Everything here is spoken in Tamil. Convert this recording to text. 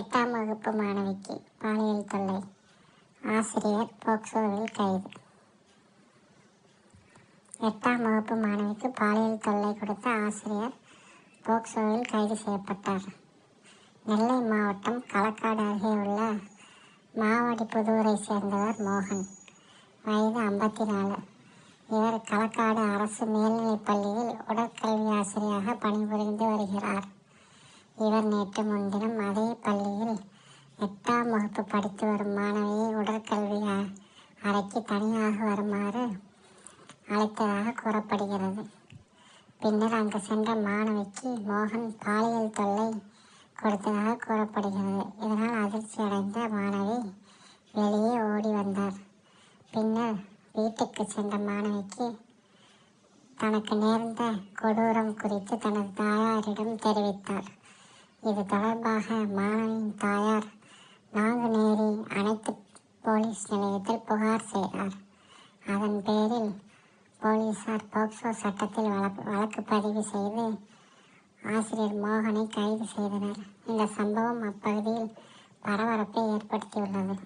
8ஆம் வகுப்பு மாணவிக்கு பாலியல் தொல்லை, ஆசிரியர் போக்சோவில் கைது. 8ஆம் வகுப்பு மாணவிக்கு பாலியல் தொல்லை கொடுத்த ஆசிரியர் போக்சோவில் கைது செய்யப்பட்டார். நெல்லை மாவட்டம் களக்காடு அருகே உள்ள மாவடிப்புதூரை சேர்ந்தவர் மோகன், வயது 54. இவர் களக்காடு அரசு மேல்நிலைப் பள்ளியில் உடற்கல்வி ஆசிரியராக பணிபுரிந்து வருகிறார். இவர் நேற்று முன்தினம் அதே பள்ளியில் 8ஆம் வகுப்பு படித்து வரும் மாணவியை உடற்கல்வி அறைக்கு தனியாக வருமாறு அழைத்ததாக கூறப்படுகிறது. பின்னர் அங்கு சென்ற மாணவிக்கு மோகன் பாலியல் தொல்லை கொடுத்ததாக கூறப்படுகிறது. இதனால் அதிர்ச்சி அடைந்த மாணவி வெளியே ஓடி வந்தார். பின்னர் வீட்டுக்கு சென்ற மாணவிக்கு தனக்கு நேர்ந்த கொடூரம் குறித்து தனது தாயாரிடம் தெரிவித்தார். இது தொடர்பாக மாணவியின் தாயார் நாங்குநேரி அனைத்து போலீஸ் நிலையத்தில் புகார் செய்தார். அதன் பேரில் போலீசார் போக்சோ சட்டத்தில் வழக்கு பதிவு செய்து ஆசிரியர் மோகனை கைது செய்தனர். இந்த சம்பவம் அப்பகுதியில் பரபரப்பை ஏற்படுத்தியுள்ளது.